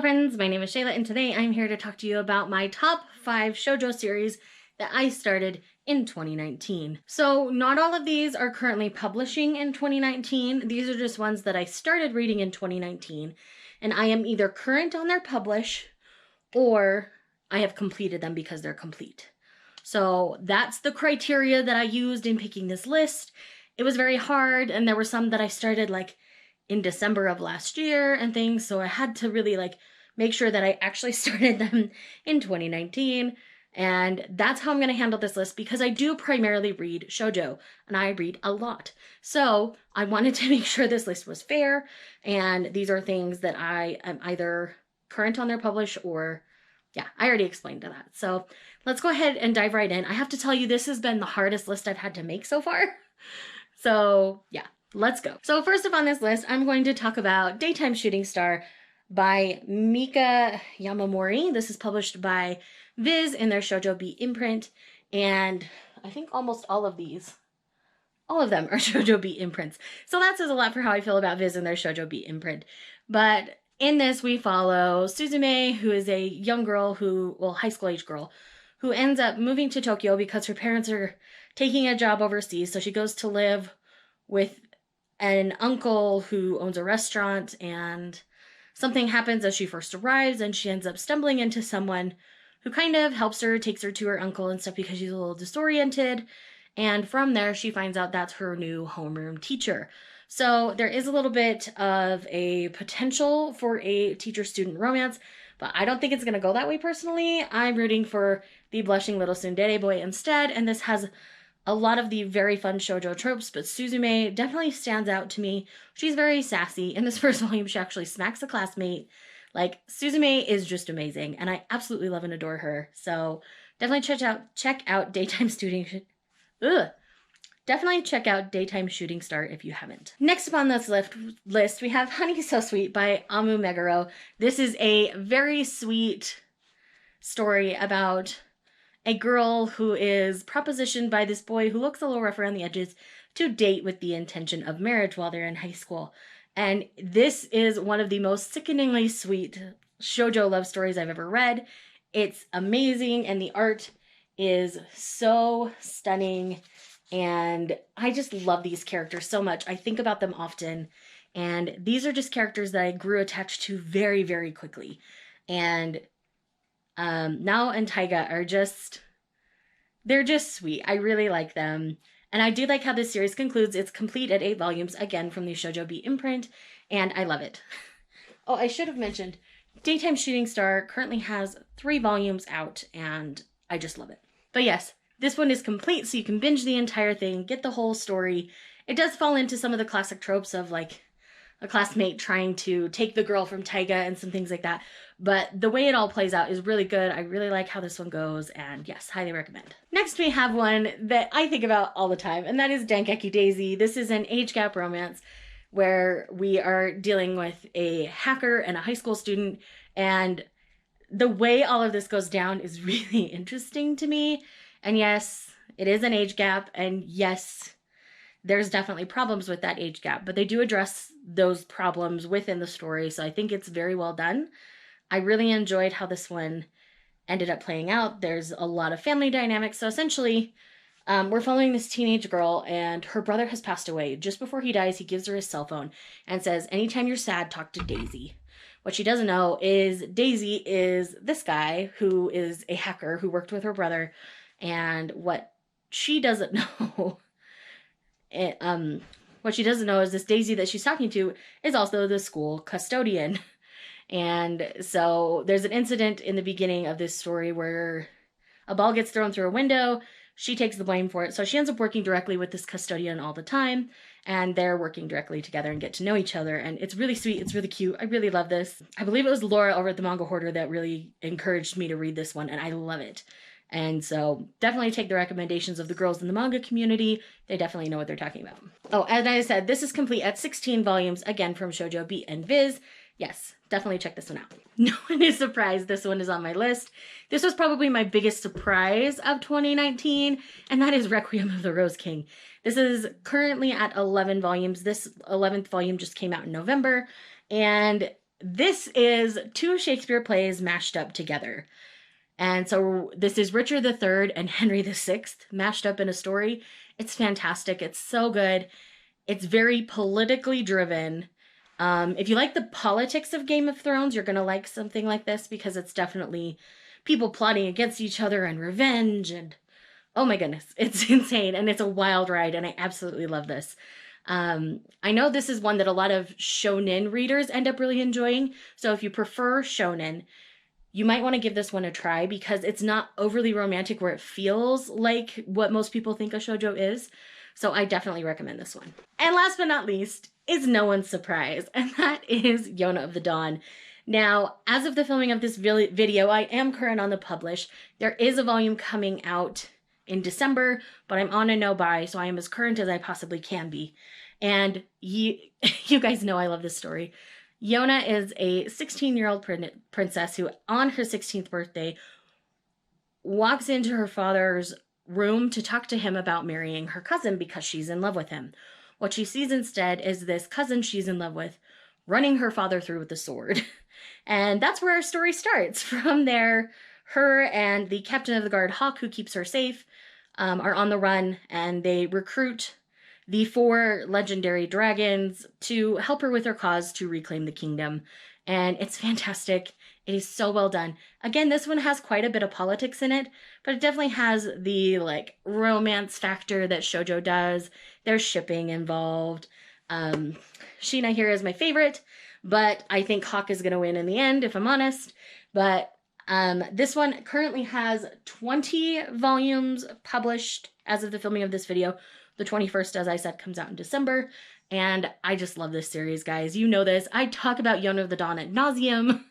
friends, my name is Shayla and today I'm here to talk to you about my top 5 shoujo series that I started in 2019. So not all of these are currently publishing in 2019. These are just ones that I started reading in 2019 and I am either current on their publish or I have completed them because they're complete. So that's the criteria that I used in picking this list. It was very hard and there were some that I started like in December of last year and things, so I had to really make sure that I actually started them in 2019, and that's how I'm going to handle this list because I do primarily read shoujo and I read a lot. So I wanted to make sure this list was fair, and these are things that I am either current on their publish or yeah, I already explained to that. So let's go ahead and dive right in. I have to tell you, this has been the hardest list I've had to make so far. So yeah, let's go. So first up on this list, I'm going to talk about Daytime Shooting Star by Mika Yamamori. This is published by Viz in their Shoujo Beat imprint, and I think almost all of them are Shoujo Beat imprints. So that says a lot for how I feel about Viz and their Shoujo Beat imprint. But in this, we follow Suzume, who is a young girl high school age girl, who ends up moving to Tokyo because her parents are taking a job overseas. So she goes to live with an uncle who owns a restaurant, and something happens as she first arrives and she ends up stumbling into someone who kind of helps her, takes her to her uncle and stuff because she's a little disoriented. And from there, she finds out that's her new homeroom teacher. So there is a little bit of a potential for a teacher-student romance, but I don't think it's going to go that way personally. I'm rooting for the blushing little tsundere boy instead, and this has a lot of the very fun shoujo tropes, but Suzume definitely stands out to me. She's very sassy. In this first volume, she actually smacks a classmate. Suzume is just amazing, and I absolutely love and adore her. So definitely check out Daytime Shooting Star if you haven't. Next up on this list, we have Honey So Sweet by Amu Meguro. This is a very sweet story about a girl who is propositioned by this boy who looks a little rough around the edges to date with the intention of marriage while they're in high school. And this is one of the most sickeningly sweet shoujo love stories I've ever read. It's amazing, and the art is so stunning, and I just love these characters so much. I think about them often, and these are just characters that I grew attached to very, very quickly. And Nao and Taiga are they're just sweet. I really like them. And I do like how this series concludes. It's complete at 8 volumes, again from the Shoujo Beat imprint, and I love it. Oh, I should have mentioned, Daytime Shooting Star currently has 3 volumes out, and I just love it. But yes, this one is complete, so you can binge the entire thing, get the whole story. It does fall into some of the classic tropes of a classmate trying to take the girl from Taiga and some things like that. But the way it all plays out is really good. I really like how this one goes, and yes, highly recommend. Next, we have one that I think about all the time, and that is Dengeki Daisy. This is an age gap romance where we are dealing with a hacker and a high school student, and the way all of this goes down is really interesting to me. And yes, it is an age gap, and yes, there's definitely problems with that age gap, but they do address those problems within the story, so I think it's very well done. I really enjoyed how this one ended up playing out. There's a lot of family dynamics, so essentially, we're following this teenage girl, and her brother has passed away. Just before he dies, he gives her his cell phone and says, anytime you're sad, talk to Daisy. What she doesn't know is Daisy is this guy who is a hacker who worked with her brother, and what she doesn't know is this Daisy that she's talking to is also the school custodian. And so there's an incident in the beginning of this story where a ball gets thrown through a window. She takes the blame for it. So she ends up working directly with this custodian all the time, and they're working directly together and get to know each other. And it's really sweet. It's really cute. I really love this. I believe it was Laura over at the Manga Hoarder that really encouraged me to read this one, and I love it. And so definitely take the recommendations of the girls in the manga community. They definitely know what they're talking about. Oh, as I said, this is complete at 16 volumes, again from Shoujo Beat and Viz. Yes, definitely check this one out. No one is surprised this one is on my list. This was probably my biggest surprise of 2019, and that is Requiem of the Rose King. This is currently at 11 volumes. This 11th volume just came out in November, and this is two Shakespeare plays mashed up together. And so this is Richard III and Henry VI mashed up in a story. It's fantastic. It's so good. It's very politically driven. If you like the politics of Game of Thrones, you're going to like something like this because it's definitely people plotting against each other and revenge. And oh my goodness, it's insane. And it's a wild ride. And I absolutely love this. I know this is one that a lot of shonen readers end up really enjoying. So if you prefer shonen, you might want to give this one a try because it's not overly romantic where it feels like what most people think a shoujo is. So I definitely recommend this one. And last but not least is no one's surprise, and that is Yona of the Dawn. Now, as of the filming of this video, I am current on the publish. There is a volume coming out in December, but I'm on a no-buy, so I am as current as I possibly can be. And you guys know I love this story. Yona is a 16-year-old princess who, on her 16th birthday, walks into her father's room to talk to him about marrying her cousin because she's in love with him. What she sees instead is this cousin she's in love with running her father through with a sword. And that's where our story starts. From there, her and the captain of the guard, Hawk, who keeps her safe, are on the run, and they recruit the 4 legendary dragons to help her with her cause to reclaim the kingdom. And it's fantastic. It is so well done. Again, this one has quite a bit of politics in it, but it definitely has the like romance factor that shoujo does. There's shipping involved. Sheena here is my favorite, but I think Hawk is going to win in the end, if I'm honest. But this one currently has 20 volumes published as of the filming of this video. The 21st, as I said, comes out in December. And I just love this series, guys. You know this. I talk about Yona of the Dawn ad nauseum.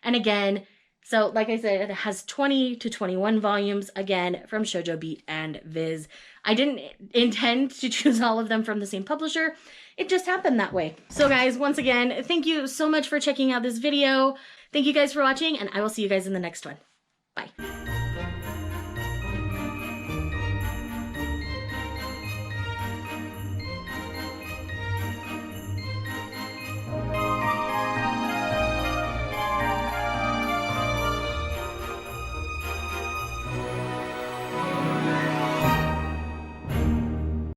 And again, so like I said, it has 20 to 21 volumes, again, from Shoujo Beat and Viz. I didn't intend to choose all of them from the same publisher. It just happened that way. So guys, once again, thank you so much for checking out this video. Thank you guys for watching, and I will see you guys in the next one. Bye.